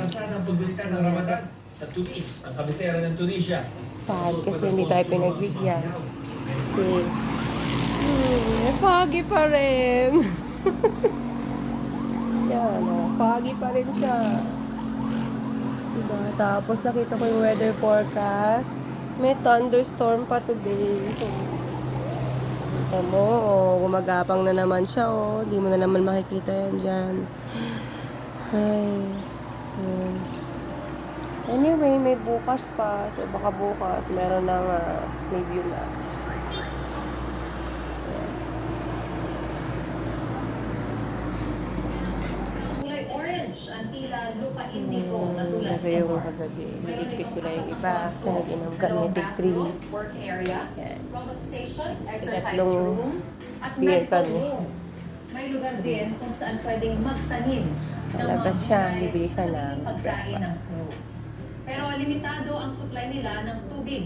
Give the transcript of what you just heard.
Labasan ang pagbibigay ng Ramadan sa Tunis, ang kabisera ng Tunisia. Sad kasi hindi tayo pinagbigyan. Kasi, foggy pa rin. Yan, foggy pa rin siya. Diba? Tapos nakita ko yung weather forecast. May thunderstorm pa today. So, kita mo, gumagapang na naman siya, Di mo na naman makikita yan dyan. Ay. Anyway, may bukas pa. So, baka bukas, meron ng review na. Kulay orange ang tila lupa indigo na tulad Kasi yung kagabi, niligpit ko na yung iba. Kasi nag-inom kami, tig 3. work area, Yan. robot station, exercise Tatlong room, at beer medical kami. room. May lugar din kung saan pwedeng magtanim ng mga Lalabas siya, gulay bibili siya at ng pagkain ng breakfast. crew. Pero limitado ang supply nila ng tubig.